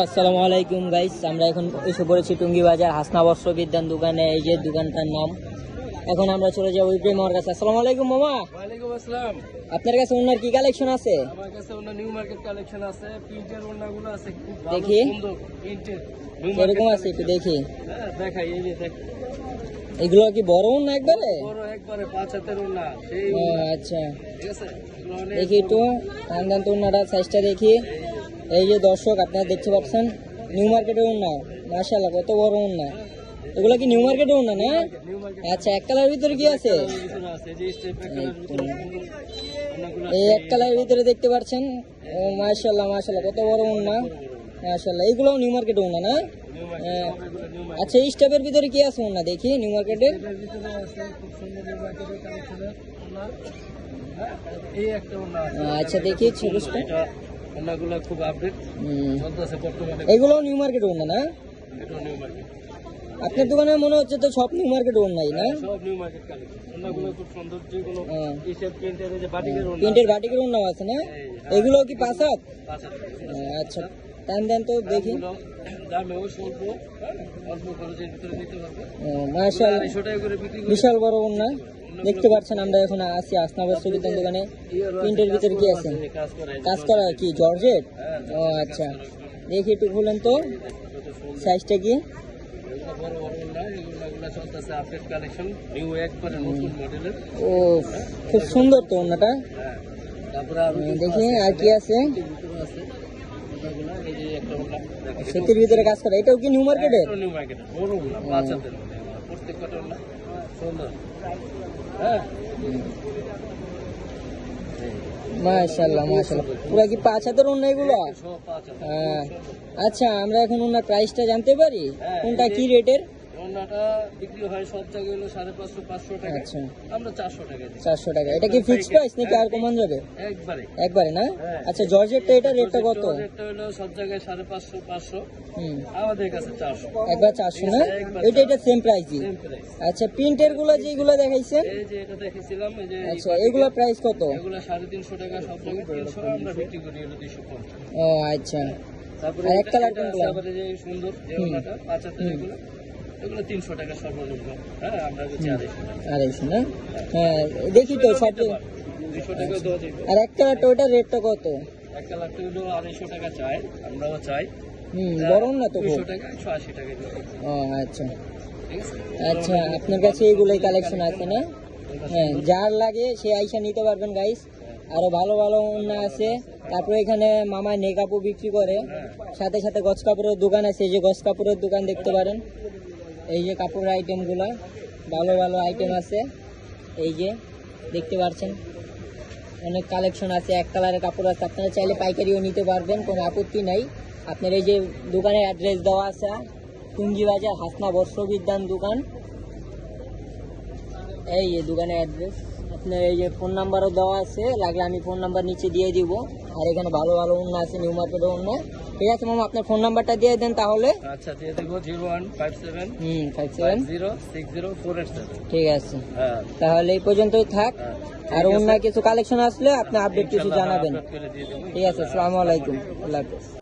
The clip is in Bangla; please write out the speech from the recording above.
আসসালামু আলাইকুম গাইস, আমরা এখন এসে পড়েছি টুঙ্গি বাজার হাসনা বস্ত্র বিদ্যান দোকানে। এই যে দোকানটার নাম। এখন আমরা চলে যাবো ইব্রাহিম আমার কাছে। আসসালামু আলাইকুম মামা। ওয়ালাইকুম আসসালাম। আপনার কাছে ওনার কি কালেকশন আছে? আমার কাছে ওনার নিউ মার্কেট কালেকশন আছে, প্রিন্টের ওনাগুলো আছে, খুব ভালো দেখি। সুন্দর প্রিন্টের নিউ এরকম মার্কেট আছে, একটু দেখি। দেখাই, এই যে দেখ, এগুলো কি বড় না একবারে? বড় একবারে 5 হাতের ওনা সেই ও আচ্ছা, ঠিক আছে। এগুলো অনেক দেখি একটু টান তো ওনাটা সাইজটা দেখি। এই যে দর্শক আপনারা দেখতে পাচ্ছেন নিউ মার্কেটের ওনা, মাশাআল্লাহ কত বড় ওনা। এগুলো কি নিউ মার্কেটের ওনা না? নিউ মার্কেট আচ্ছা, এক কালার ভিতরে কি আছে? আছে, যে স্টেপ কালার ভিতরে ওনাগুলো এই এক কালারের ভিতরে দেখতে পাচ্ছেন। ও মাশাআল্লাহ মাশাআল্লাহ কত বড় ওনা, মাশাআল্লাহ। এগুলো নিউ মার্কেটের ওনা না? নিউ মার্কেট নিউ আচ্ছা, এই স্টেপের ভিতরে কি আছে ওনা দেখি নিউ মার্কেটে। মার্কেটের ভিতরে আছে খুব সুন্দর নিউ মার্কেটের কালেকশনের ওনা। এই একটা ওনা আছে। আচ্ছা দেখি ছোটটা। এটা ওনাগুলো খুব আপডেট চলতেছে বর্তমানে। এগুলো নিউ মার্কেট ওনা না? এটা নিউ মার্কেট। আপনার দোকানে মনে হচ্ছে তো সব নিউ মার্কেট ওনাই না? সব নিউ মার্কেট কালেকশন। ওনাগুলো খুব সুন্দর, যেগুলো টি-শার্ট প্রিন্টের, এই যে বাটিকের ওনা, প্রিন্টের বাটিকের ওনাও আছে না? এগুলো কি 5 হাত? 5 হাত। আচ্ছা, টান দেন তো দেখি। দামেও স্বল্প, অল্প খরচের ভিতরে নিতে পারবে। মাশাআল্লাহ 250 টাকা করে বিক্রি করে। বিশাল বড় ওনা দেখতে পাচ্ছেন। আমরা এখন আছি হাসনা বস্ত্র বিদ্যান দোকানে। প্রিন্টের ভিতরে কি আছে? কাজ করা কি জর্জেট? ও আচ্ছা, দেখি একটু খুলেন তো সাইজটা কি। বড় বড় ওনা, এগুলো চলতেছে আপডেট কালেকশন, নিউ একবারে নতুন মডেলের। ও খুব সুন্দর তো ওনাটা। তারপরে আর দেখি আর কি আছে। ভিতরে আছে ওনাগুলো, এই যে একটা ওনা দেখেন, সুতির ভিতরে কাজ করা, এটাও কি নিউ মার্কেটের? নিউ মার্কেট বড় ওনা, 5 হাতের ওনা, প্রত্যেকটা ওনা সুন্দর। হ্যাঁ, মাশাআল্লাহ মাশাআল্লাহ, পুরো কি 5 হাতের ওনা এগুলো? সব 5 হাতের। হ্যাঁ। আচ্ছা, আমরা এখন ওনার প্রাইসটা জানতে পারি? কোনটা কি রেটের? ওনাটা বিক্রি হয় সব জায়গায় হলো 550 500 টাকা। আচ্ছা, আমরা 400 টাকা দিই 400 টাকা। এটা কি ফিক্স প্রাইস নাকি আর কমান যাবে? একবারে। একবারে না? আচ্ছা, জর্জেটটা এটা রেটটা কত? রেটটা হলো সব জায়গায় 550 500, হুম, আমাদের কাছে 400। একবার 400 না? এটা সেম প্রাইসই। Same price. আচ্ছা, প্রিন্টের গুলো যেগুলো দেখাইছেন, এই যে এটা দেখেছিলাম, এই যে আচ্ছা এগুলো প্রাইস কত? এগুলো 350 টাকা, সব জায়গায় 300, আমরা বিক্রি করি হলো 250। ও আচ্ছা, তারপরে আর এক কালার এটা কোনগুলো? তারপরে যে সুন্দর যে ওনাটা 5 হাতের, এগুলো 300 টাকা সর্বনিম্ন। হ্যাঁ, আমরা হচ্ছে 250 টাকা। 250 না? হ্যাঁ, দেখি তো সব। 200 টাকা দেওয়া যাবে। আর এক কালারটা ওটার রেটটা কত? 1 লাখ টাকা হলো 250 টাকা চাই, আমরাও চাই। বড় না তো? 200 টাকা 180 টাকা দিতে হবে। ও আচ্ছা ঠিক আছে। আচ্ছা, আপনার কাছে এগুলোই কালেকশন আছে না? হ্যাঁ, যার লাগে সে আইসা নিতে পারবেন গাইস। আরো ভালো ভালো ওড়না আছে। তারপরে এখানে মামা নে কাপড় বিক্রি করে, সাথে সাথে গজ কাপড়ের দোকান আছে। এই যে গজ কাপড়ের দোকান দেখতে পারেন। এই যে কাপড়ের আইটেম গুলা, ভালো ভালো আইটেম আছে। এই যে দেখতে পাচ্ছেন অনেক কালেকশন আছে, এক কালারের কাপড় আছে। আপনারা চাইলে পাইকারিও নিতে পারবেন, কোনো আপত্তি নাই। আপনার এই যে দোকানের অ্যাড্রেস দেওয়া আছে, টুঙ্গি বাজার হাসনা বস্ত্র বিদ্যান দোকান। এই যে দোকানের অ্যাড্রেস। আপনার এই যে ফোন নাম্বারও দেওয়া আছে, লাগলে আমি ফোন নাম্বার নিচে দিয়ে দিব। আর এখানে ভালো ভালো ওড়না আছে, নিউ মার্কেটের ওড়না। ঠিক আছে মামা, আপনার ফোন নাম্বারটা দিয়ে দেন তাহলে। আচ্ছা, দিয়ে দেবো 0157 57 5060 ঠিক আছে, হ্যাঁ, তাহলে এই পর্যন্তই থাক। হ্যাঁ। আর অন্য কিছু কালেকশন আসলে আপনি আপডেট কিছু ইনশাআল্লাহ জানাবেন। আপলোড করে দিয়ে দেবো। ঠিক আছে, আসসালামু আলাইকুম, আল্লাহ হাফেজ।